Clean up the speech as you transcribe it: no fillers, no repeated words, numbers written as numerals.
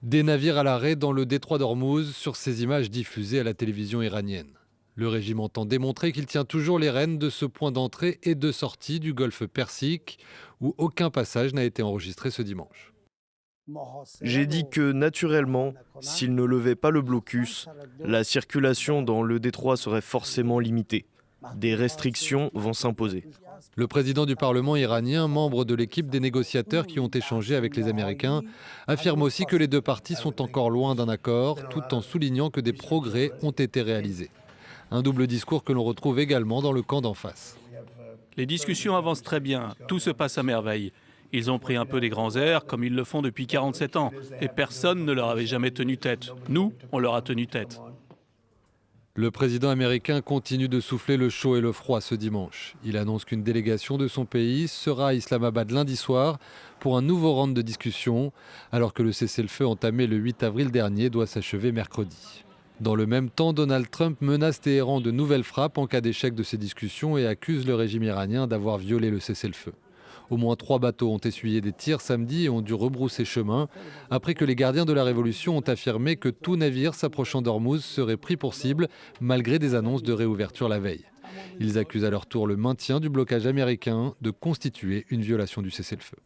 Des navires à l'arrêt dans le détroit d'Ormuz sur ces images diffusées à la télévision iranienne. Le régime entend démontrer qu'il tient toujours les rênes de ce point d'entrée et de sortie du golfe Persique, où aucun passage n'a été enregistré ce dimanche. J'ai dit que, naturellement, s'il ne levait pas le blocus, la circulation dans le détroit serait forcément limitée. Des restrictions vont s'imposer. Le président du Parlement iranien, membre de l'équipe des négociateurs qui ont échangé avec les Américains, affirme aussi que les deux parties sont encore loin d'un accord, tout en soulignant que des progrès ont été réalisés. Un double discours que l'on retrouve également dans le camp d'en face. Les discussions avancent très bien, tout se passe à merveille. Ils ont pris un peu des grands airs, comme ils le font depuis 47 ans, et personne ne leur avait jamais tenu tête. Nous, on leur a tenu tête. Le président américain continue de souffler le chaud et le froid ce dimanche. Il annonce qu'une délégation de son pays sera à Islamabad lundi soir pour un nouveau round de discussion, alors que le cessez-le-feu entamé le 8 avril dernier doit s'achever mercredi. Dans le même temps, Donald Trump menace Téhéran de nouvelles frappes en cas d'échec de ces discussions et accuse le régime iranien d'avoir violé le cessez-le-feu. Au moins 3 bateaux ont essuyé des tirs samedi et ont dû rebrousser chemin après que les gardiens de la Révolution ont affirmé que tout navire s'approchant d'Ormuz serait pris pour cible malgré des annonces de réouverture la veille. Ils accusent à leur tour le maintien du blocage américain de constituer une violation du cessez-le-feu.